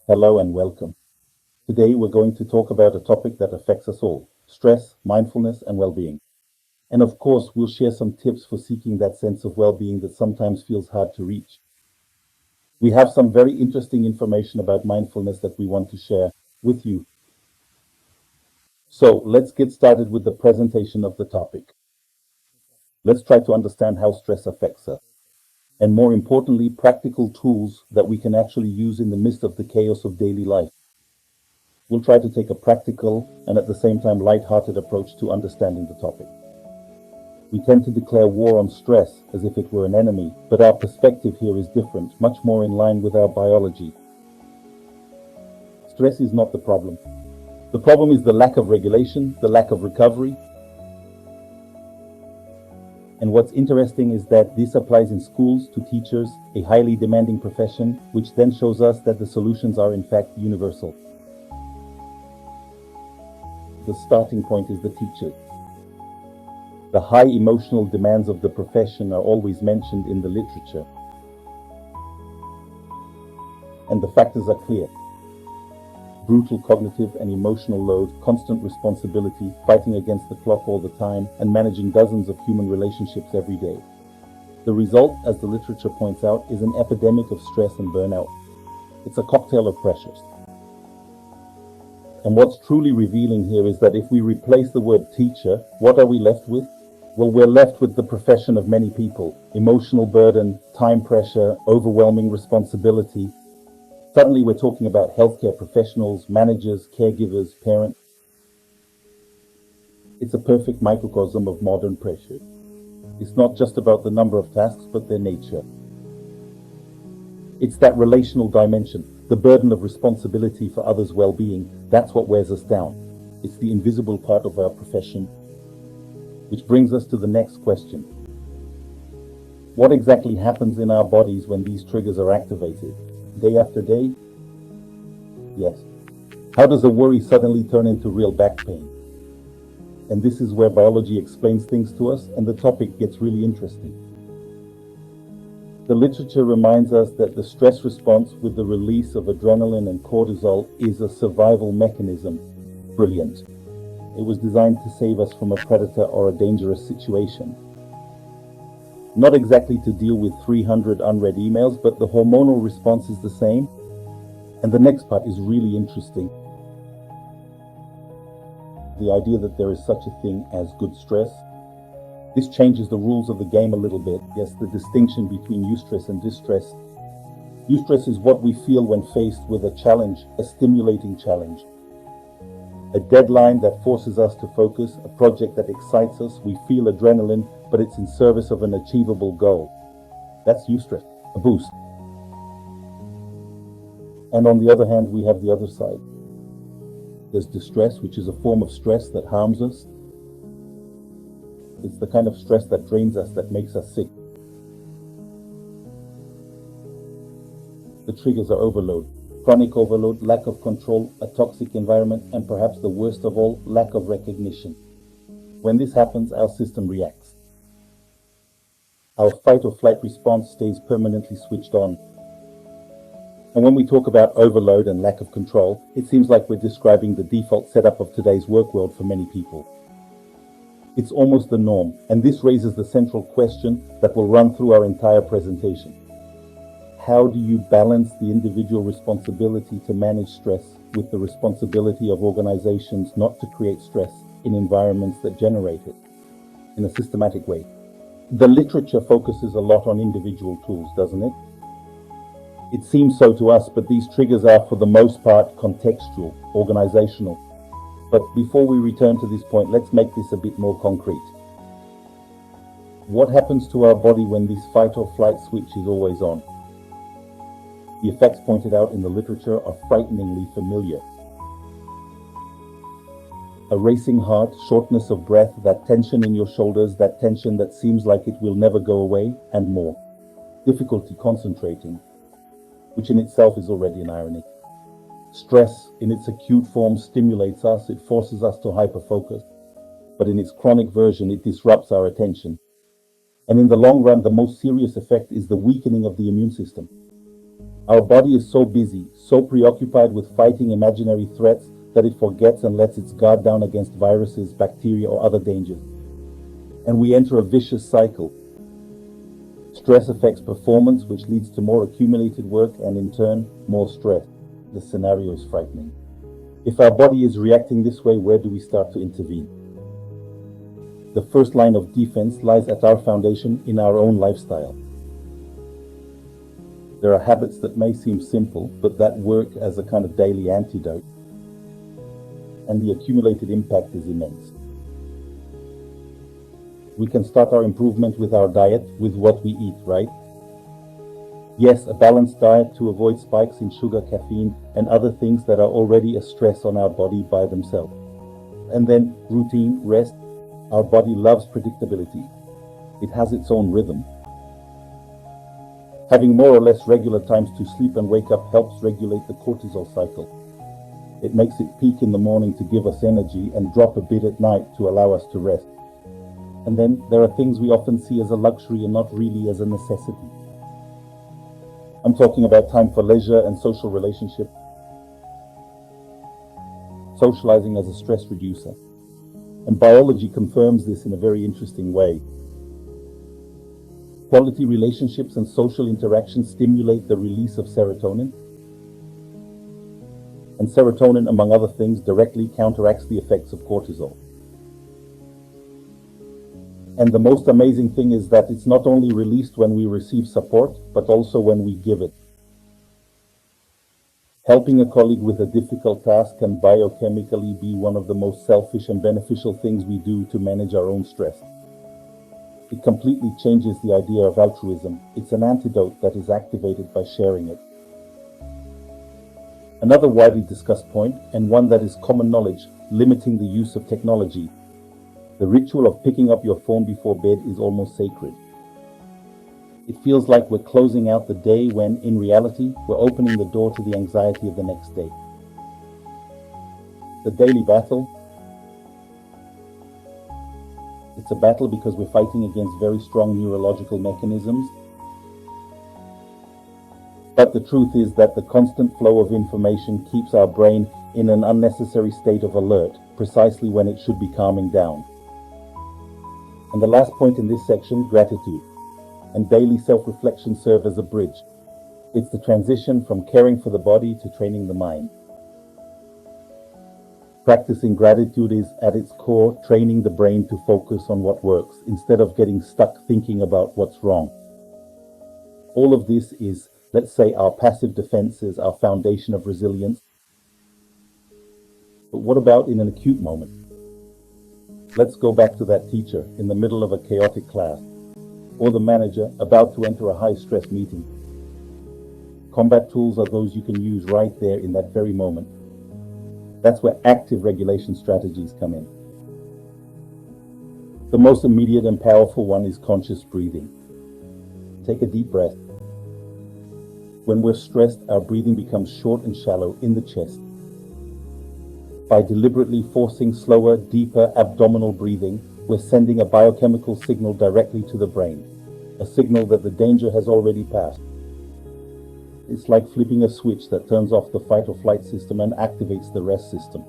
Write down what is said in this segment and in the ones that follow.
Hello and welcome. Today we're going to talk about a topic that affects us all: stress, mindfulness, and well-being. And of course, we'll share some tips for seeking that sense of well-being that sometimes feels hard to reach. We have some very interesting information about mindfulness that we want to share with you. So let's get started with the presentation of the topic. Let's try to understand how stress affects us, and more importantly, practical tools that we can actually use in the midst of the chaos of daily life. We'll try to take a practical and at the same time light-hearted approach to understanding the topic. We tend to declare war on stress as if it were an enemy, but our perspective here is different, much more in line with our biology. Stress is not the problem. The problem is the lack of regulation, the lack of recovery. And what's interesting is that this applies in schools to teachers, a highly demanding profession, which then shows us that the solutions are in fact universal. The starting point is the teacher. The high emotional demands of the profession are always mentioned in the literature. And the factors are clear: brutal cognitive and emotional load, constant responsibility, fighting against the clock all the time, and managing dozens of human relationships every day. The result, as the literature points out, is an epidemic of stress and burnout. It's a cocktail of pressures. And what's truly revealing here is that if we replace the word teacher, what are we left with? Well, we're left with the profession of many people: emotional burden, time pressure, overwhelming responsibility. Suddenly we're talking about healthcare professionals, managers, caregivers, parents. It's a perfect microcosm of modern pressure. It's not just about the number of tasks, but their nature. It's that relational dimension, the burden of responsibility for others' well-being. That's what wears us down. It's the invisible part of our profession. Which brings us to the next question. What exactly happens in our bodies when these triggers are activated? Day after day? Yes. How does a worry suddenly turn into real back pain? And this is where biology explains things to us, and the topic gets really interesting. The literature reminds us that the stress response with the release of adrenaline and cortisol is a survival mechanism. Brilliant. It was designed to save us from a predator or a dangerous situation. Not exactly to deal with 300 unread emails, but the hormonal response is the same. And the next part is really interesting. The idea that there is such a thing as good stress. This changes the rules of the game a little bit. Yes, the distinction between eustress and distress. Eustress is what we feel when faced with a challenge, a stimulating challenge. A deadline that forces us to focus, a project that excites us. We feel adrenaline, but it's in service of an achievable goal. That's eustress, a boost. And on the other hand, we have the other side. There's distress, which is a form of stress that harms us. It's the kind of stress that drains us, that makes us sick. The triggers are overload, chronic overload, lack of control, a toxic environment, and perhaps the worst of all, lack of recognition. When this happens, our system reacts. Our fight or flight response stays permanently switched on. And when we talk about overload and lack of control, it seems like we're describing the default setup of today's work world for many people. It's almost the norm, and this raises the central question that will run through our entire presentation. How do you balance the individual responsibility to manage stress with the responsibility of organizations not to create stress in environments that generate it in a systematic way? The literature focuses a lot on individual tools, doesn't it? It seems so to us, but these triggers are for the most part contextual, organizational. But before we return to this point, let's make this a bit more concrete. What happens to our body when this fight or flight switch is always on? The effects pointed out in the literature are frighteningly familiar. A racing heart, shortness of breath, that tension in your shoulders, that tension that seems like it will never go away, and more. Difficulty concentrating, which in itself is already an irony. Stress, in its acute form, stimulates us, it forces us to hyperfocus. But in its chronic version, it disrupts our attention. And in the long run, the most serious effect is the weakening of the immune system. Our body is so busy, so preoccupied with fighting imaginary threats that it forgets and lets its guard down against viruses, bacteria, or other dangers. And we enter a vicious cycle. Stress affects performance, which leads to more accumulated work and, in turn, more stress. The scenario is frightening. If our body is reacting this way, where do we start to intervene? The first line of defense lies at our foundation in our own lifestyle. There are habits that may seem simple, but that work as a kind of daily antidote, and the accumulated impact is immense. We can start our improvement with our diet, with what we eat, right? Yes, a balanced diet to avoid spikes in sugar, caffeine, and other things that are already a stress on our body by themselves. And then routine, rest. Our body loves predictability. It has its own rhythm. Having more or less regular times to sleep and wake up helps regulate the cortisol cycle. It makes it peak in the morning to give us energy and drop a bit at night to allow us to rest. And then there are things we often see as a luxury and not really as a necessity. I'm talking about time for leisure and social relationship. Socializing as a stress reducer. And biology confirms this in a very interesting way. Quality relationships and social interactions stimulate the release of serotonin. And serotonin, among other things, directly counteracts the effects of cortisol. And the most amazing thing is that it's not only released when we receive support, but also when we give it. Helping a colleague with a difficult task can biochemically be one of the most selfish and beneficial things we do to manage our own stress. It completely changes the idea of altruism. It's an antidote that is activated by sharing it. Another widely discussed point, and one that is common knowledge, limiting the use of technology. The ritual of picking up your phone before bed is almost sacred. It feels like we're closing out the day when, in reality, we're opening the door to the anxiety of the next day. The daily battle. It's a battle because we're fighting against very strong neurological mechanisms. But the truth is that the constant flow of information keeps our brain in an unnecessary state of alert, precisely when it should be calming down. And the last point in this section, gratitude and daily self-reflection serve as a bridge. It's the transition from caring for the body to training the mind. Practicing gratitude is, at its core, training the brain to focus on what works, instead of getting stuck thinking about what's wrong. All of this is, let's say, our passive defenses, our foundation of resilience. But what about in an acute moment? Let's go back to that teacher in the middle of a chaotic class, or the manager about to enter a high-stress meeting. Combat tools are those you can use right there in that very moment. That's where active regulation strategies come in. The most immediate and powerful one is conscious breathing. Take a deep breath. When we're stressed, our breathing becomes short and shallow in the chest. By deliberately forcing slower, deeper abdominal breathing, we're sending a biochemical signal directly to the brain, a signal that the danger has already passed. It's like flipping a switch that turns off the fight or flight system and activates the rest system.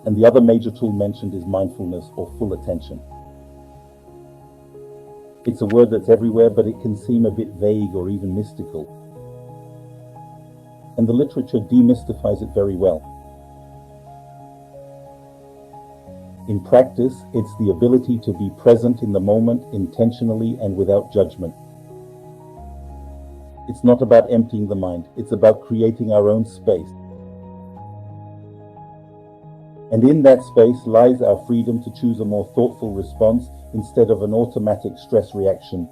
And the other major tool mentioned is mindfulness, or full attention. It's a word that's everywhere, but it can seem a bit vague or even mystical. And the literature demystifies it very well. In practice, it's the ability to be present in the moment intentionally and without judgment. It's not about emptying the mind, it's about creating our own space. And in that space lies our freedom to choose a more thoughtful response instead of an automatic stress reaction.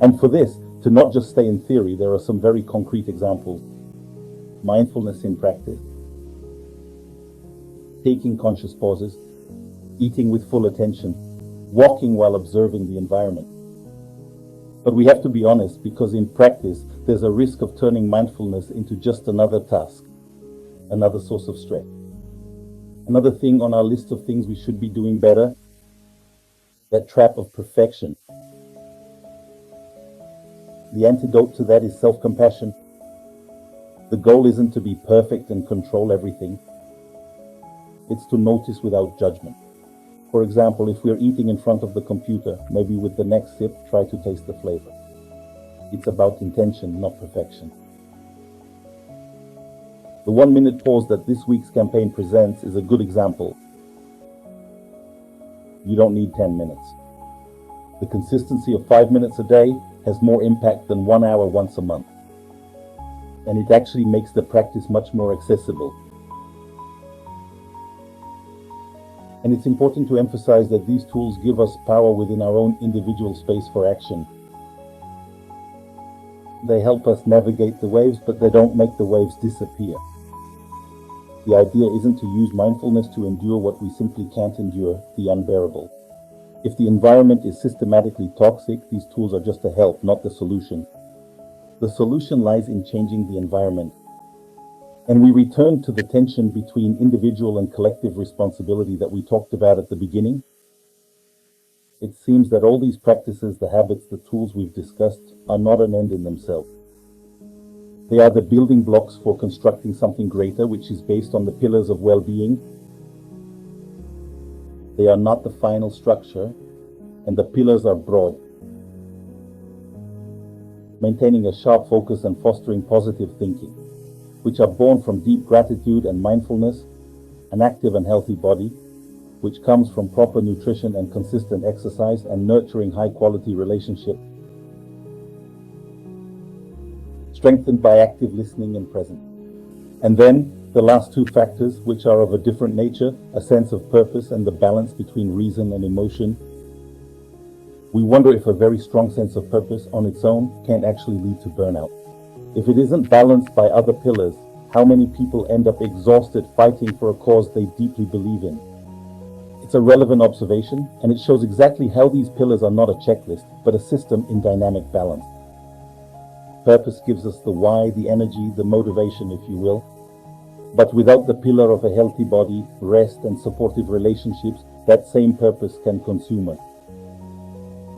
And for this, to not just stay in theory, there are some very concrete examples. Mindfulness in practice. Taking conscious pauses, eating with full attention, walking while observing the environment. But we have to be honest, because in practice, there's a risk of turning mindfulness into just another task, another source of stress. Another thing on our list of things we should be doing better, that trap of perfection. The antidote to that is self-compassion. The goal isn't to be perfect and control everything. It's to notice without judgment. For example, if we're eating in front of the computer, maybe with the next sip, try to taste the flavor. It's about intention, not perfection. The 1-minute pause that this week's campaign presents is a good example. You don't need 10 minutes. The consistency of 5 minutes a day has more impact than 1 hour once a month. And it actually makes the practice much more accessible. And it's important to emphasize that these tools give us power within our own individual space for action. They help us navigate the waves, but they don't make the waves disappear. The idea isn't to use mindfulness to endure what we simply can't endure, the unbearable. If the environment is systematically toxic, these tools are just a help, not the solution. The solution lies in changing the environment. And we return to the tension between individual and collective responsibility that we talked about at the beginning. It seems that all these practices, the habits, the tools we've discussed, are not an end in themselves. They are the building blocks for constructing something greater, which is based on the pillars of well-being. They are not the final structure, and the pillars are broad. Maintaining a sharp focus and fostering positive thinking, which are born from deep gratitude and mindfulness, an active and healthy body, which comes from proper nutrition and consistent exercise, and nurturing high-quality relationships, strengthened by active listening and presence. And then, the last two factors, which are of a different nature, a sense of purpose and the balance between reason and emotion. We wonder if a very strong sense of purpose on its own can actually lead to burnout. If it isn't balanced by other pillars, how many people end up exhausted fighting for a cause they deeply believe in? It's a relevant observation, and it shows exactly how these pillars are not a checklist, but a system in dynamic balance. Purpose gives us the why, the energy, the motivation, if you will. But without the pillar of a healthy body, rest, and supportive relationships, that same purpose can consume us.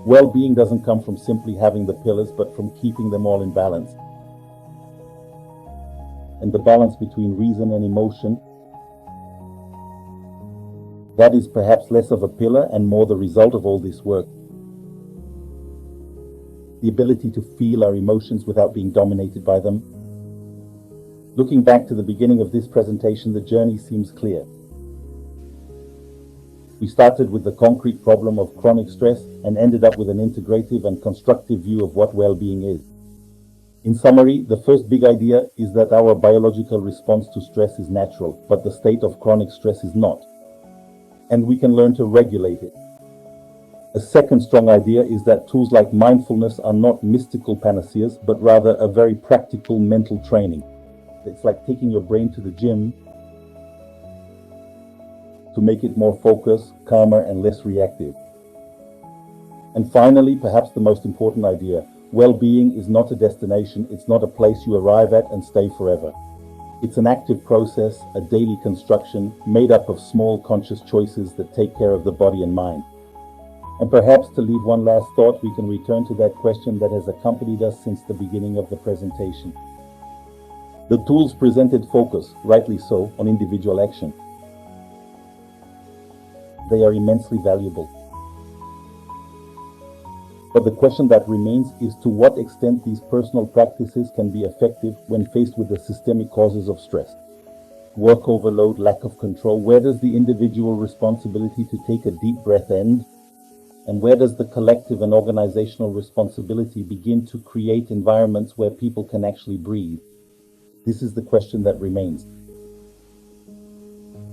Well-being doesn't come from simply having the pillars, but from keeping them all in balance. And the balance between reason and emotion, that is perhaps less of a pillar and more the result of all this work. The ability to feel our emotions without being dominated by them. Looking back to the beginning of this presentation, the journey seems clear. We started with the concrete problem of chronic stress and ended up with an integrative and constructive view of what well-being is. In summary, the first big idea is that our biological response to stress is natural, but the state of chronic stress is not. And we can learn to regulate it. A second strong idea is that tools like mindfulness are not mystical panaceas, but rather a very practical mental training. It's like taking your brain to the gym to make it more focused, calmer, and less reactive. And finally, perhaps the most important idea, well-being is not a destination, it's not a place you arrive at and stay forever. It's an active process, a daily construction, made up of small conscious choices that take care of the body and mind. And perhaps to leave one last thought, we can return to that question that has accompanied us since the beginning of the presentation. The tools presented focus, rightly so, on individual action. They are immensely valuable. But the question that remains is to what extent these personal practices can be effective when faced with the systemic causes of stress. Work overload, lack of control, where does the individual responsibility to take a deep breath end? And where does the collective and organizational responsibility begin to create environments where people can actually breathe? This is the question that remains.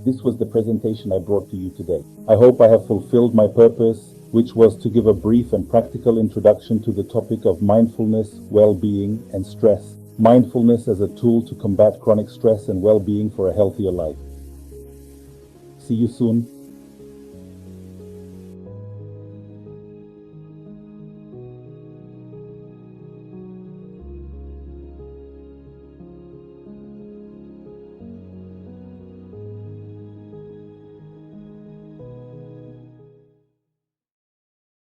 This was the presentation I brought to you today. I hope I have fulfilled my purpose, which was to give a brief and practical introduction to the topic of mindfulness, well-being, and stress. Mindfulness as a tool to combat chronic stress and well-being for a healthier life. See you soon.